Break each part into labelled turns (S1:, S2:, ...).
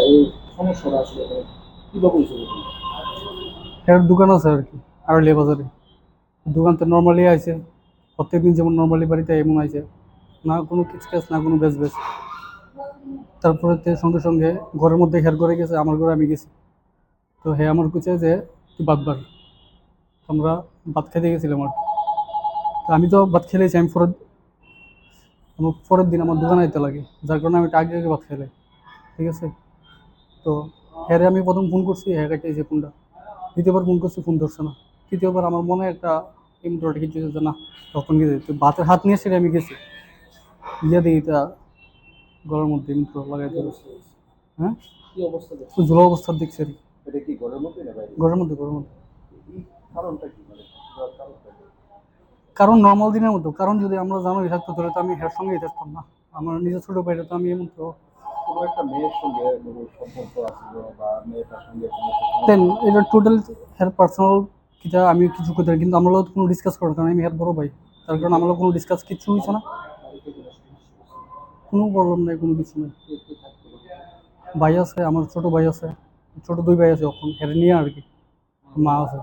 S1: এই সমস্যাটা আসলে কিভাবে হয়েছে?
S2: এর দোকান আছে আর কি, আড়লিয়া বাজারে। দোকান তো নর্মালি আছে, প্রত্যেকদিন যেমন নর্মালি বাড়িতে এমন আছে, না কোনো কিচকাচ না কোনো বেচ বেচ। তারপরে তে সঙ্গে সঙ্গে ঘরের মধ্যে হের করে গেছে, আমার ঘরে আমি গেছি। তো হে আমার কুচে যে তুই বাদ বার, আমরা ভাত খেতে গেছিলাম আর কি। তো আমি তো ভাত খেলেছি, আমার পরের দিন আমার দোকানে যেতে লাগে, যার কারণে আমি একটু আগে আগে ভাত খেলে, ঠিক আছে। তো হ্যারে আমি প্রথম ফোন করছি, হ্যাঁ কাটিয়েছে ফোনটা। দ্বিতীয়বার ফোন করছি, ফোন ধরছে না। তৃতীয়বার আমার মনে একটা ইমোটরটা কিছু যে না, তখন গেছে তো ভাতের হাত নিয়ে সেটা আমি গেছি, গিয়ে দিই তা গলার মধ্যে ইমোটর লাগাই
S1: কি
S2: দিল।
S1: অবস্থা হয়েছে?
S2: হ্যাঁ,
S1: কি অবস্থা
S2: তো
S1: দেখছেন?
S2: ঝোলা অবস্থার দেখছি আর কি।
S1: এটা কি ঘরের মধ্যে না বাইরে?
S2: ঘরের মধ্যে।
S1: এই কারণটা কি, মানে ক্ষতি হওয়ার কারণটা কি?
S2: কারণ নর্মাল দিনের মতো, কারণ যদি আমরা জানোই থাকতো তাহলে তো আমি হের সঙ্গেই থাকতাম না। আমার নিজের ছোট ভাইটা তো আমি এমন তো।
S1: কোনো একটা মেয়ের সঙ্গে কোনো সম্পর্ক আছিল বা মেয়েটার সঙ্গে কোনো একটা
S2: দেন
S1: সমস্যা
S2: এটা
S1: হয়েছিল?
S2: টোটাল হের পার্সোনাল কিটা আমি কিছু করতে পারি, কিন্তু আমরা লোক কোনো ডিসকাস করার কারণ আমি হের বড় ভাই, তার কারণে আমরা কোনো ডিসকাস কিচ্ছু হয়েছে না।
S1: বাড়িতে কোনো সমস্যা হয়েছিল?
S2: কোনো প্রবলেম নেই, কোনো কিছু নেই।
S1: কে কে থাকতো বাড়িতে?
S2: ভাই আছে, আমার ছোট ভাই আছে, ছোট দুই ভাই আছে, এখন হেরে নিয়ে আর কি। মা আছে।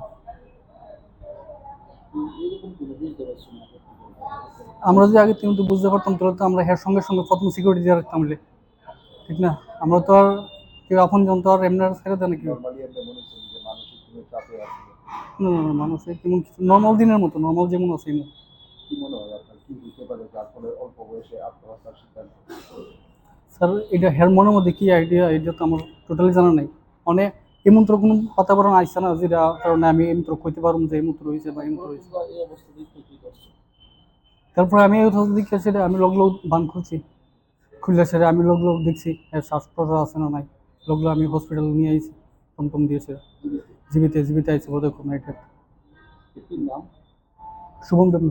S1: এরকম কোনো বুঝতে পারছি না করতে পারবো।
S2: আমরা যদি আগে কিন্তু বুঝতে পারতাম তাহলে তো আমরা হের সঙ্গে সঙ্গে প্রথম সিকিউরিটি দিয়ে রাখতাম বলে, ঠিক না? আমরা তো আর কেউ আপন জন তো আর এমনি আর ছেড়ে দেয় না কেউ।
S1: নর্মালি আপনি মনে করছেন যে মানসিক কোনো চাপে আছিল?
S2: না না না, মানুষের কেমন কিছু নর্মাল দিনের মতো, নর্মাল যেমন আছে এমন।
S1: কি মনে হয় আপনার কি হতে পারে যার ফলে অল্প বয়সে আত্মহত্যার শিকার হলো?
S2: স্যার এটা হের মনের মধ্যে কি আইডিয়া, এটা তো আমার টোটালি জানা নাই। মানে এমন্ত্র কোনো বাতাবরণ আইসে না যেটা কারণে আমি এমন্ত্র কইতে পারবো যে এমন্ত্র হয়েছে বা এমন্ত্র হয়েছে।
S1: বা এই অবস্থা দেখতে কি করছে?
S2: তারপরে আমি এই কথা দেখে সেটা আমি লোক বান খুলছি, খুললে সেটা আমি লোক দেখছি এর শ্বাস প্রশ্বাস আছে না নাই। লোকগুলো আমি হসপিটাল নিয়ে আইছি, টমটম দিয়েছে।
S1: জীবিত?
S2: জীবিত আইছে বোধ হয় নাইট।
S1: ব্যক্তির নাম?
S2: শুভম দেব।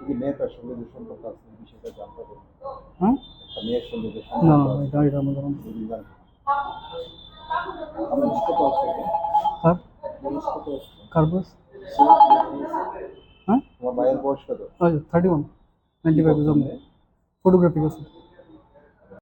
S1: এই যে মেয়েটার সঙ্গে যে সম্পর্ক আছে এই বিষয়টা জানতে হবে।
S2: হ্যাঁ,
S1: একটা মেয়ের সঙ্গে যে
S2: না
S1: সম্পর্ক
S2: না
S1: আছে
S2: এটা আমার জানা নেই।
S1: যদি জানেন। আপনার কত আছে এটা?
S2: কার
S1: বয়স কত আছে?
S2: কার বয়স? হ্যাঁ,
S1: তোমার ভাইয়ের বয়স কত?
S2: 31,
S1: কি
S2: 95
S1: করতেন
S2: জন্ম।
S1: মেয়ে?
S2: ফটোগ্রাফি করছে।